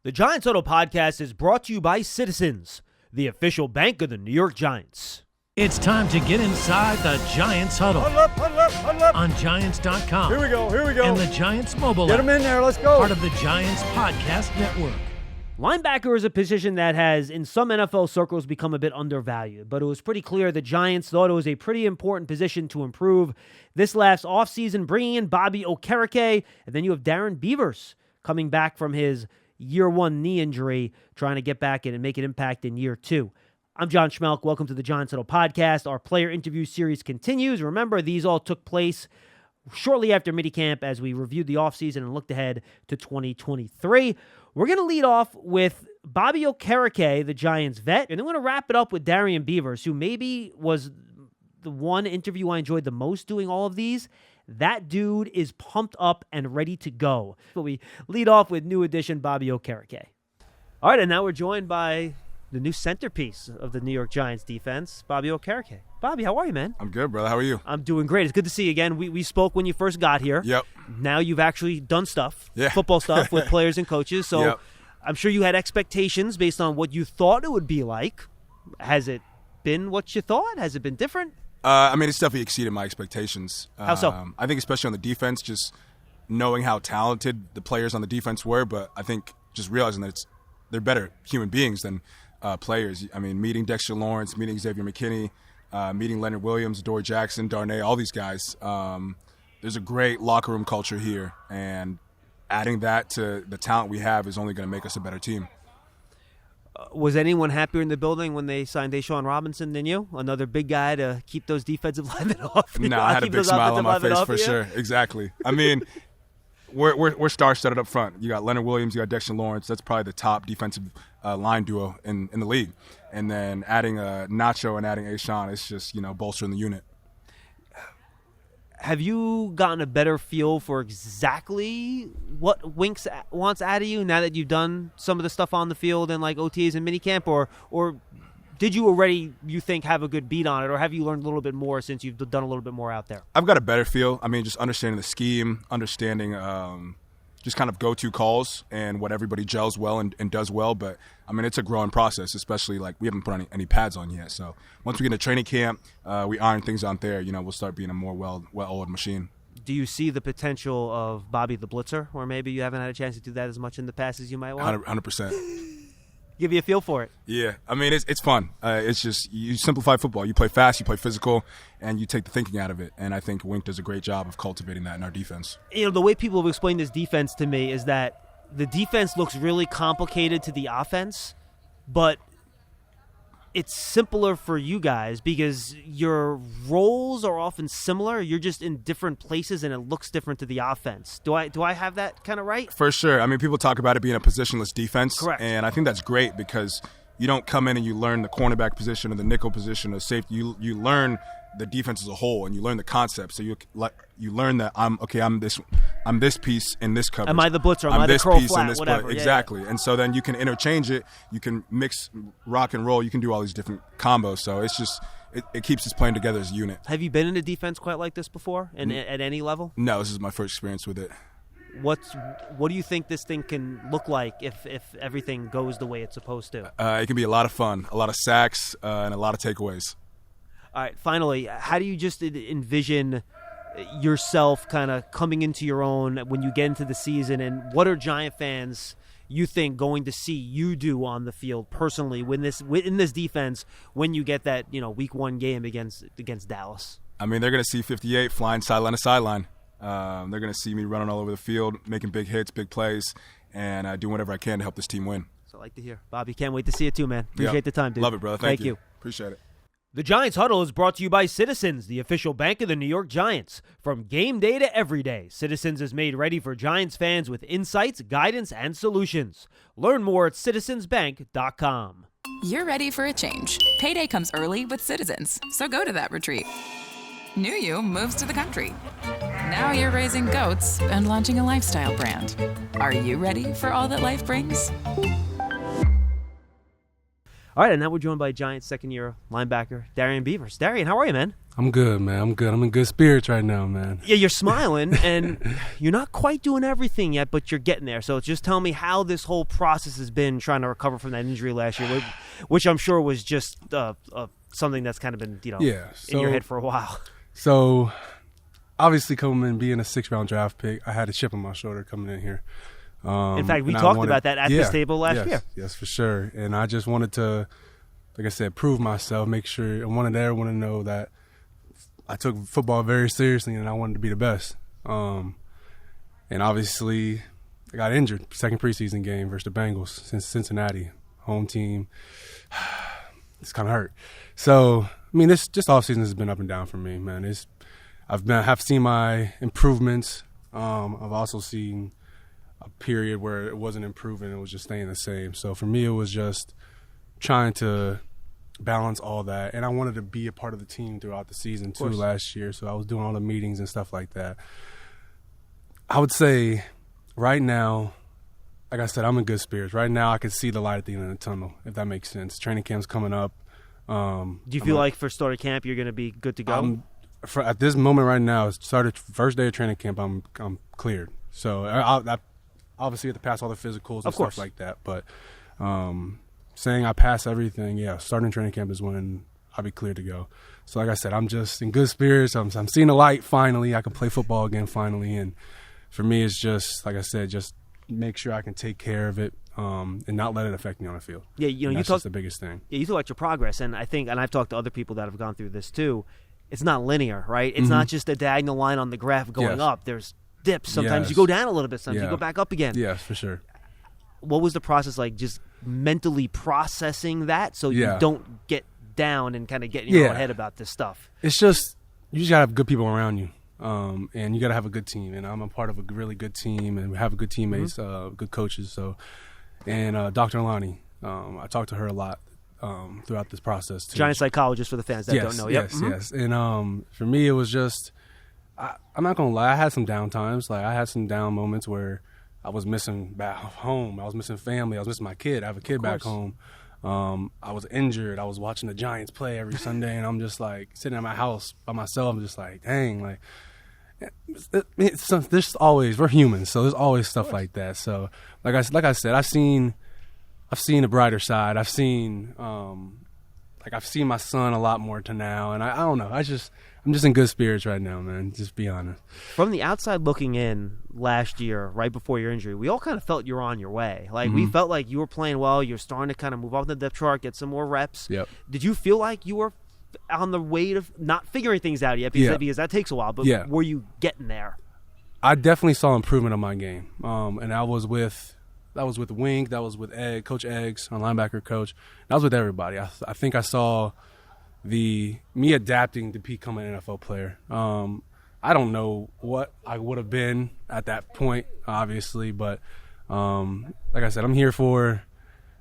The Giants Huddle podcast is brought to you by Citizens, the official bank of the New York Giants. It's time to get inside the Giants Huddle. Huddle up. On Giants.com. Here we go. And the Giants mobile Get app. them in there, let's go. Part of the Giants podcast network. Linebacker is a position that has, in some NFL circles, become a bit undervalued, but it was pretty clear the Giants thought it was a pretty important position to improve this last offseason, bringing in Bobby Okereke, and then you have Darrian Beavers coming back from his year one knee injury, trying to get back in and make an impact in year two. I'm John Schmeelk. Welcome to the Giants Huddle podcast. Our player interview series continues. Remember, these all took place shortly after minicamp as we reviewed the offseason and looked ahead to 2023. We're going to lead off with Bobby Okereke, the Giants vet, and then we're going to wrap it up with Darrian Beavers, who maybe was the one interview I enjoyed the most doing all of these. That dude is pumped up and ready to go. But we lead off with new addition Bobby Okereke. All right, and now we're joined by the new centerpiece of the New York Giants defense, Bobby Okereke. Bobby, how are you, man? I'm good, brother. How are you? I'm doing great. It's good to see you again. We spoke when you first got here. Yep. Now you've actually done stuff, Yeah. football stuff with players and coaches. So Yep. I'm sure you had expectations based on what you thought it would be like. Has it been what you thought? Has it been different? It's definitely exceeded my expectations. How so? I think especially on the defense, just knowing how talented the players on the defense were, but I think just realizing that they're better human beings than players. I mean, meeting Dexter Lawrence, meeting Xavier McKinney, meeting Leonard Williams, Dory Jackson, Darnay, all these guys. There's a great locker room culture here, and adding that to the talent we have is only going to make us a better team. Was anyone happier in the building when they signed Deshaun Robinson than you? Another big guy to keep those defensive linemen off? No, I had a big smile on my face for sure. Exactly. I mean, we're star-studded up front. You got Leonard Williams, you got Dexter Lawrence. That's probably the top defensive line duo in the league. And then adding Nacho and adding Ashawn, it's just, bolstering the unit. Have you gotten a better feel for exactly what Winks wants out of you now that you've done some of the stuff on the field and like OTAs and minicamp, or did you already, you think, have a good beat on it, or have you learned a little bit more since you've done a little bit more out there? I've got a better feel. I mean, just understanding the scheme, understanding just kind of go-to calls and what everybody gels well and does well. But, I mean, it's a growing process, especially like we haven't put any pads on yet. So once we get into training camp, we iron things on there, we'll start being a more well-oiled machine. Do you see the potential of Bobby the Blitzer, or maybe you haven't had a chance to do that as much in the past as you might want? 100%. Give you a feel for it. Yeah, I mean, it's fun. It's just you simplify football. You play fast, you play physical, and you take the thinking out of it. And I think Wink does a great job of cultivating that in our defense. The way people have explained this defense to me is that the defense looks really complicated to the offense, but it's simpler for you guys because your roles are often similar. You're just in different places, and it looks different to the offense. Do I have that kind of right? For sure. I mean, people talk about it being a positionless defense. Correct. And I think that's great because you don't come in and you learn the cornerback position or the nickel position or safety. You learn the defense as a whole, and you learn the concept. So you learn that I'm this piece in this coverage. Am I the blitzer? Am I'm I the this curl piece flat? in this Whatever. play. Exactly. Yeah. And so then you can interchange it. You can mix rock and roll. You can do all these different combos. So it's just it keeps us playing together as a unit. Have you been in a defense quite like this before, and at any level? No, this is my first experience with it. What do you think this thing can look like if everything goes the way it's supposed to? It can be a lot of fun, a lot of sacks, and a lot of takeaways. All right, finally, how do you just envision yourself kind of coming into your own when you get into the season, and what are Giant fans you think going to see you do on the field personally in this defense when you get that week one game against Dallas? I mean, they're going to see 58 flying sideline to sideline. They're going to see me running all over the field, making big hits, big plays, and doing whatever I can to help this team win. So I like to hear. Bobby, can't wait to see it too, man. Appreciate the time, dude. Love it, brother. Thank you. Appreciate it. The Giants Huddle is brought to you by Citizens, the official bank of the New York Giants. From game day to every day, Citizens is made ready for Giants fans with insights, guidance, and solutions. Learn more at citizensbank.com. You're ready for a change. Payday comes early with Citizens, so go to that retreat. New you moves to the country. Now you're raising goats and launching a lifestyle brand. Are you ready for all that life brings? All right, and now we're joined by Giants second-year linebacker Darrian Beavers. Darrian, how are you, man? I'm good, man. I'm good. I'm in good spirits right now, man. Yeah, you're smiling, and you're not quite doing everything yet, but you're getting there. So just tell me how this whole process has been trying to recover from that injury last year, which I'm sure was just something that's kind of been, in your head for a while. So, obviously, coming in being a 6th-round draft pick, I had a chip on my shoulder coming in here. In fact, we talked about that at this table last year. Yes, for sure. And I just wanted to, like I said, prove myself, make sure I wanted everyone to know that I took football very seriously and I wanted to be the best. And obviously, I got injured. Second preseason game versus the Bengals since Cincinnati, home team. It's kind of hurt. So, I mean, this offseason has been up and down for me, man. I've seen my improvements. I've also seen a period where it wasn't improving; it was just staying the same. So for me, it was just trying to balance all that, and I wanted to be a part of the team throughout the season too last year. So I was doing all the meetings and stuff like that. I would say right now, like I said, I'm in good spirits. Right now, I can see the light at the end of the tunnel, if that makes sense. Training camp's coming up. Do you feel like for starter camp you're going to be good to go? At this moment right now, started first day of training camp, I'm cleared. So I obviously have to pass all the physicals and stuff like that. But saying I pass everything, starting training camp is when I'll be cleared to go. So like I said, I'm just in good spirits. I'm seeing the light finally. I can play football again finally. And for me, it's just, like I said, just make sure I can take care of it and not let it affect me on the field. Yeah, that's just the biggest thing. Yeah, you talk about your progress, and I think, and I've talked to other people that have gone through this too, it's not linear, right? It's not just a diagonal line on the graph going up. There's dips. Sometimes you go down a little bit. Sometimes you go back up again. Yes, for sure. What was the process like, just mentally processing that so you don't get down and kind of get in your own head about this stuff? It's just, you just got to have good people around you. And you got to have a good team. And I'm a part of a really good team, and we have good teammates, good coaches. So, and Dr. Alani, I talked to her a lot throughout this process too. Giant psychologist for the fans that don't know. Yes. And for me, it was just, I'm not gonna lie, I had some down times. Like, I had some down moments where I was missing back home. I was missing family. I was missing my kid. I have a kid back home. I was injured. I was watching the Giants play every Sunday, and I'm just like sitting at my house by myself. I'm just like, dang, like. There's always, we're humans, so there's always stuff like that. So, like I said, I've seen the brighter side. I've seen my son a lot more to now, and I don't know. I'm just in good spirits right now, man. Just be honest. From the outside looking in, last year, right before your injury, we all kind of felt you were on your way. Like we felt like you were playing well. You're starting to kind of move off the depth chart, get some more reps. Yep. Did you feel like you were on the way to not figuring things out yet because that takes a while, but were you getting there? I definitely saw improvement on my game, and that was with Wink, that was with Coach Eggs, our linebacker coach. That was with everybody. I think I saw me adapting to becoming an NFL player. I don't know what I would have been at that point, obviously, but like I said, I'm here for.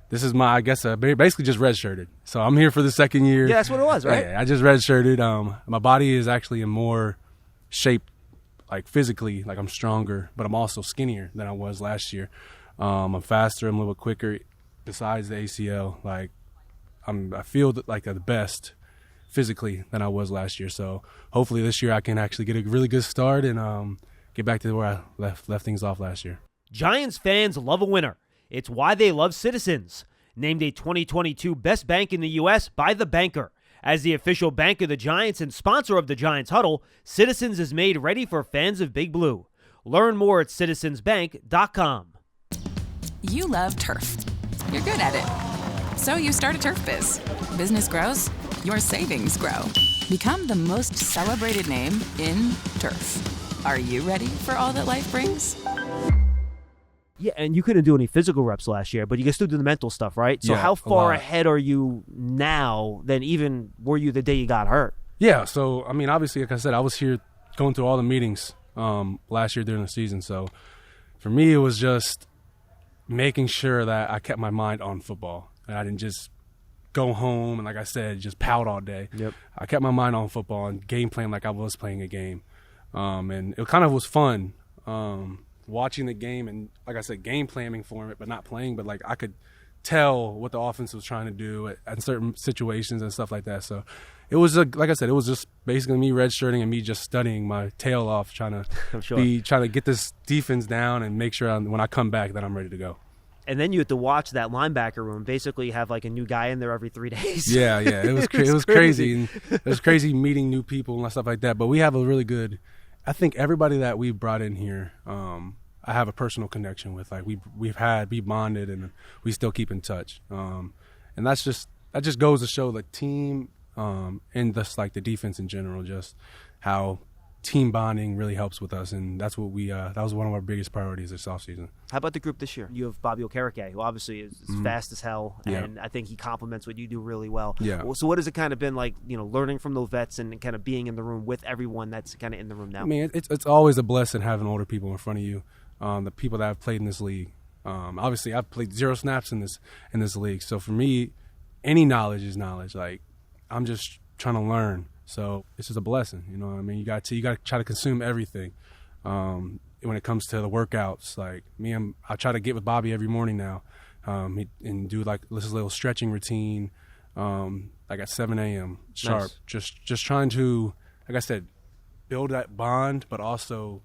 This is my, I guess, basically just redshirted. So I'm here for the second year. Yeah, that's what it was, right? Yeah, I just redshirted. My body is actually in more shape, like physically, like I'm stronger, but I'm also skinnier than I was last year. I'm faster, I'm a little bit quicker. Besides the ACL, like I feel like the best physically than I was last year. So hopefully this year I can actually get a really good start and get back to where I left things off last year. Giants fans love a winner. It's why they love Citizens. Named a 2022 Best Bank in the U.S. by The Banker. As the official bank of the Giants and sponsor of the Giants Huddle, Citizens is made ready for fans of Big Blue. Learn more at citizensbank.com. You love turf. You're good at it. So you start a turf biz. Business grows, your savings grow. Become the most celebrated name in turf. Are you ready for all that life brings? Yeah, and you couldn't do any physical reps last year, but you can still do the mental stuff, right? So how far ahead are you now than even were you the day you got hurt? Yeah, so, I mean, obviously, like I said, I was here going through all the meetings last year during the season. So for me, it was just making sure that I kept my mind on football and I didn't just go home and, like I said, just pout all day. Yep. I kept my mind on football and game plan like I was playing a game. And it kind of was fun. Watching the game and, like I said, game planning for it, but not playing. But, like, I could tell what the offense was trying to do at certain situations and stuff like that. So it was like I said, it was just basically me redshirting and me just studying my tail off, trying to get this defense down and make sure when I come back that I'm ready to go. And then you have to watch that linebacker room. Basically, have like a new guy in there every 3 days. Yeah. It was it was crazy. And it was crazy meeting new people and stuff like that. But we have a really good. I think everybody that we brought in here, I have a personal connection with. Like we bonded and we still keep in touch. And that just goes to show the team and just like the defense in general, just how team bonding really helps with us, and that's what that was one of our biggest priorities this offseason. How about the group this year? You have Bobby Okereke, who obviously is fast as hell, and I think he complements what you do really well. Yeah. So what has it kind of been like, learning from those vets and kind of being in the room with everyone that's kind of in the room now? I mean, it's always a blessing having older people in front of you, the people that have played in this league. Obviously, I've played 0 snaps in this league, so for me, any knowledge is knowledge. Like, I'm just trying to learn. So it's just a blessing, you know what I mean? You got to try to consume everything. When it comes to the workouts, like I try to get with Bobby every morning now, and do like this little stretching routine, like at 7 a.m. sharp. Nice. Just trying to, like I said, build that bond, but also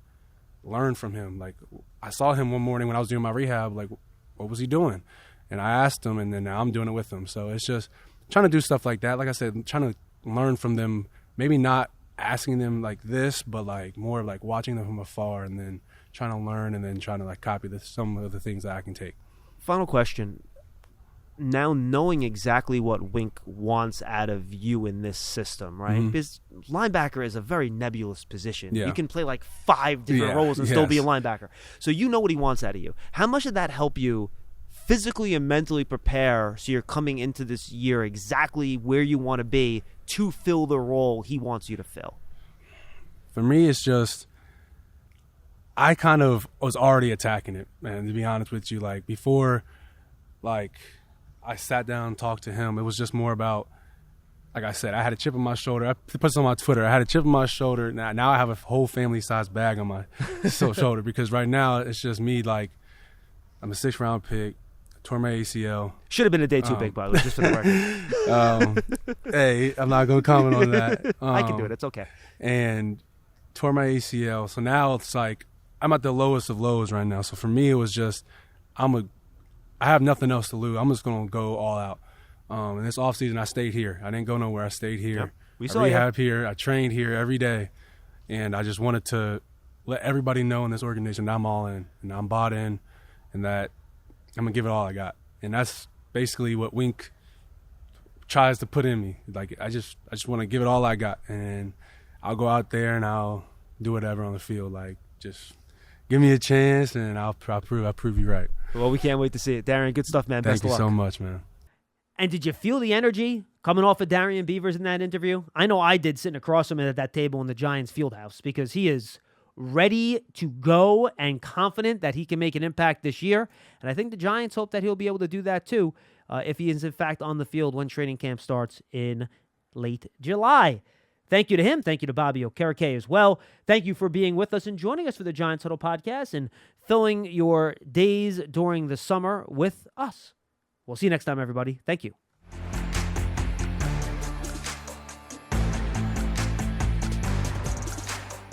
learn from him. Like I saw him one morning when I was doing my rehab. Like, what was he doing? And I asked him, and then now I'm doing it with him. So it's just trying to do stuff like that. Like I said, trying to learn from them, maybe not asking them like this, but like more like watching them from afar and then trying to learn and then trying to like copy some of the things that I can take. Final question. Now knowing exactly what Wink wants out of you in this system, right? Because linebacker is a very nebulous position. Yeah. You can play like 5 different roles and still be a linebacker. So you know what he wants out of you. How much did that help you physically and mentally prepare so you're coming into this year exactly where you want to be to fill the role he wants you to fill? For me, it's just I kind of was already attacking it, man, to be honest with you. Like before, like I sat down and talked to him, it was just more about, like I said, I had a chip on my shoulder. I put this on my Twitter. I had a chip on my shoulder. Now I have a whole family-sized bag on my shoulder because right now it's just me. Like I'm a 6th round pick. Tore my ACL. Should have been a day 2 pick, by the way, just for the record. Hey, I'm not going to comment on that. I can do it. It's okay. And tore my ACL. So now it's like I'm at the lowest of lows right now. So for me, it was just I have nothing else to lose. I'm just going to go all out. And this offseason, I stayed here. I didn't go nowhere. I stayed here. Yep. We I saw rehab here. I trained here every day. And I just wanted to let everybody know in this organization that I'm all in and I'm bought in and that I'm going to give it all I got. And that's basically what Wink tries to put in me. Like, I just want to give it all I got. And I'll go out there and I'll do whatever on the field. Like, just give me a chance and I'll prove you right. Well, we can't wait to see it. Darrian, good stuff, man. Thank Best of luck. you so much, man. And did you feel the energy coming off of Darrian Beavers in that interview? I know I did, sitting across from him at that table in the Giants field house, because he is ready to go and confident that he can make an impact this year. And I think the Giants hope that he'll be able to do that too if he is in fact on the field when training camp starts in late July. Thank you to him. Thank you to Bobby Okereke as well. Thank you for being with us and joining us for the Giants Huddle podcast and filling your days during the summer with us. We'll see you next time, everybody. Thank you.